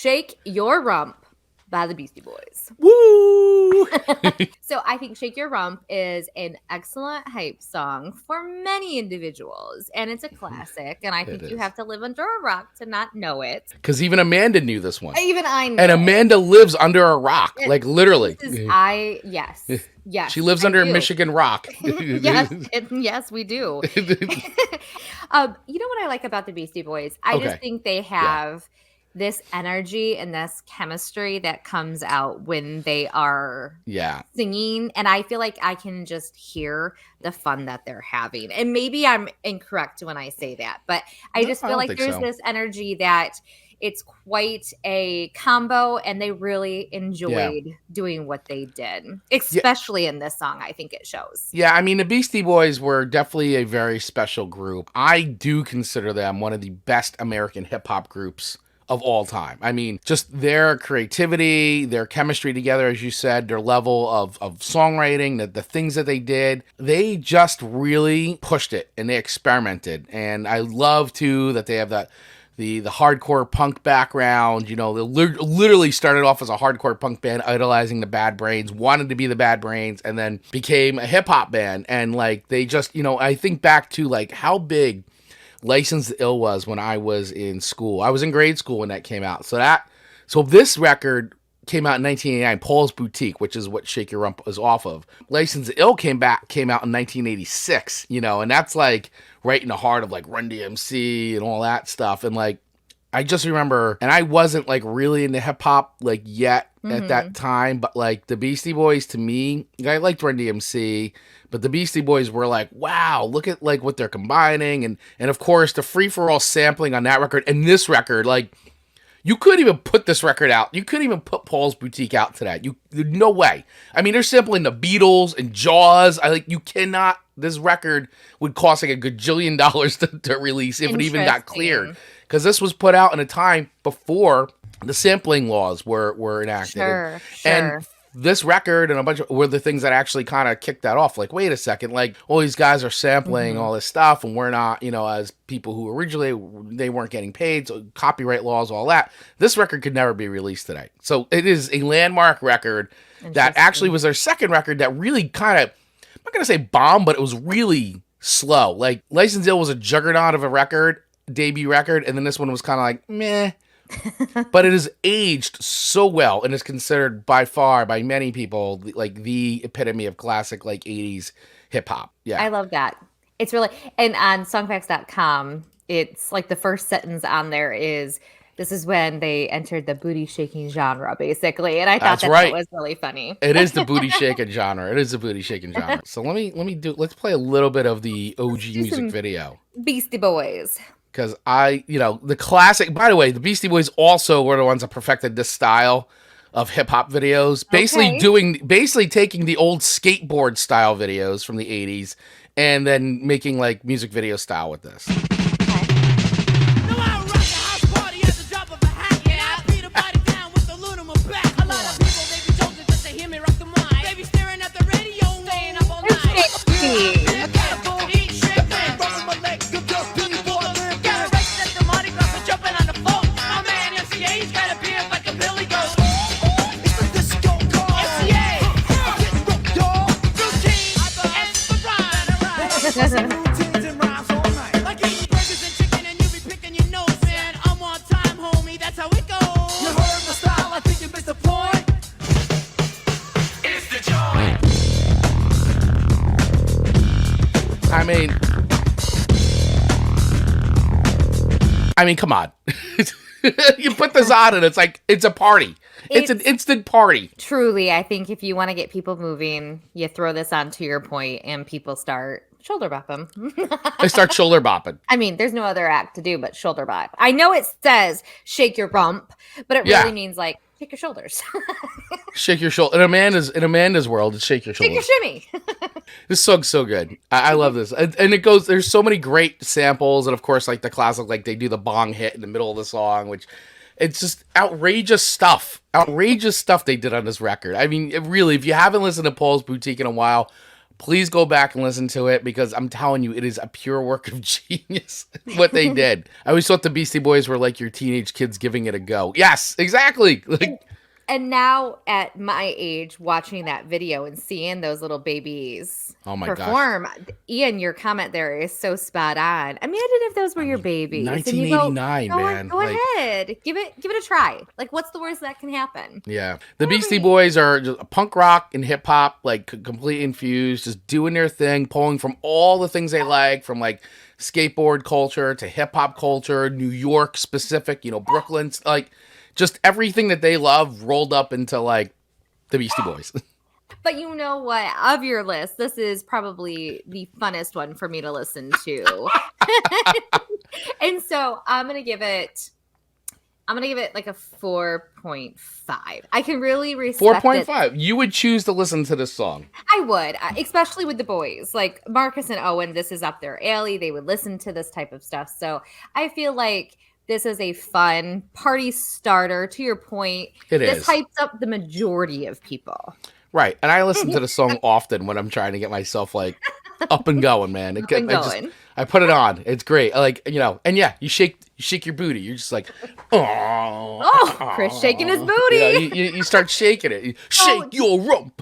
Shake Your Rump by the Beastie Boys. Woo! So I think Shake Your Rump is an excellent hype song for many individuals, and it's a classic, and I think you have to live under a rock to not know it. Because even Amanda knew this one. Even I know. And Amanda lives under a rock, like literally. Yes. She lives under a Michigan rock. Yes, we do. You know what I like about the Beastie Boys? I just think they have this energy and this chemistry that comes out when they are singing. And I feel like I can just hear the fun that they're having. And maybe I'm incorrect when I say that, but I just feel like there's this energy that it's quite a combo, and they really enjoyed doing what they did, especially in this song. I think it shows. Yeah, I mean, the Beastie Boys were definitely a very special group. I do consider them one of the best American hip-hop groups of all time. I mean, just their creativity, their chemistry together, as you said, their level of songwriting, the things that they did, they just really pushed it and they experimented. And I love, too, that they have that the hardcore punk background. You know, they literally started off as a hardcore punk band, idolizing the Bad Brains, wanted to be the Bad Brains, and then became a hip-hop band. And, like, they just, you know, I think back to, like, how big Licensed to Ill was when I was in school. I was in grade school when that came out. So this record came out in 1989, Paul's Boutique, which is what Shake Your Rump was off of. Licensed to Ill came out in 1986, you know, and that's like right in the heart of like Run DMC and all that stuff. And like, I just remember, and I wasn't like really into hip hop like yet at that time, but like the Beastie Boys to me, I liked Run DMC, but the Beastie Boys were like, wow, look at like what they're combining. And of course the free for all sampling on that record and this record, like you couldn't even put this record out. You couldn't even put Paul's Boutique out to that. No way. I mean, they're sampling the Beatles and Jaws. You cannot, this record would cost like a gajillion dollars to release if it even got cleared. Because this was put out in a time before the sampling laws were enacted. Sure. And this record and a bunch of were the things that actually kind of kicked that off. Like, wait a second, like all these guys are sampling all this stuff, and we're not, you know, as people who originally they weren't getting paid, so copyright laws, all that. This record could never be released today. So it is a landmark record that actually was their second record that really kind of, I'm not gonna say bombed, but it was really slow. Like Licensed to Ill was a juggernaut of a record, debut record, and then this one was kind of like meh. But it has aged so well and is considered by far by many people like the epitome of classic like 80s hip hop. Yeah. I love that. It's really, and on songfacts.com, it's like the first sentence on there is, this is when they entered the booty shaking genre, basically. And I thought that was really funny. It is the booty shaking genre. It is the booty shaking genre. So let's play a little bit of the OG music video. Beastie Boys. Because the classic, by the way, the Beastie Boys also were the ones that perfected this style of hip hop videos. Basically taking the old skateboard style videos from the 80s and then making like music video style with this. I mean, come on. You put this on and it's like, it's a party. It's an instant party. Truly, I think if you want to get people moving, you throw this on, to your point, and people start shoulder bopping. They start shoulder bopping. I mean, there's no other act to do but shoulder bop. I know it says shake your rump, but it really means like shake your shoulders. Shake your shoulder. In Amanda's world, it's shake your shoulders. Shake your shimmy. This song's so good. I love this. And it goes, there's so many great samples. And of course, like the classic, like they do the bong hit in the middle of the song, which it's just outrageous stuff. Outrageous stuff they did on this record. I mean, really, if you haven't listened to Paul's Boutique in a while, Please go back and listen to it because I'm telling you, it is a pure work of genius what they did. I always thought the Beastie Boys were like your teenage kids giving it a go. Yes, exactly. Like, and now at my age, watching that video and seeing those little babies oh my perform, gosh. Ian, your comment there is so spot on. Imagine if those were your babies. And you 1989, man. Go ahead. Give it a try. Like, what's the worst that can happen? Yeah. The Beastie Boys are just punk rock and hip hop, like completely infused, just doing their thing, pulling from all the things they like, from like skateboard culture to hip hop culture, New York specific, Brooklyn's like just everything that they love rolled up into like the Beastie Boys. But you know what? Of your list, this is probably the funnest one for me to listen to. And so I'm gonna give it like a 4.5. I can really respect 4.5. You would choose to listen to this song. I would, especially with the boys. Like Marcus and Owen, this is up their alley. They would listen to this type of stuff. So I feel like this is a fun party starter. To your point, this hypes up the majority of people. Right. And I listen to the song often when I'm trying to get myself like up and going, man. I put it on. It's great. And yeah, you shake your booty. You're just like, oh, Chris shaking his booty. You start shaking it. Shake your rump.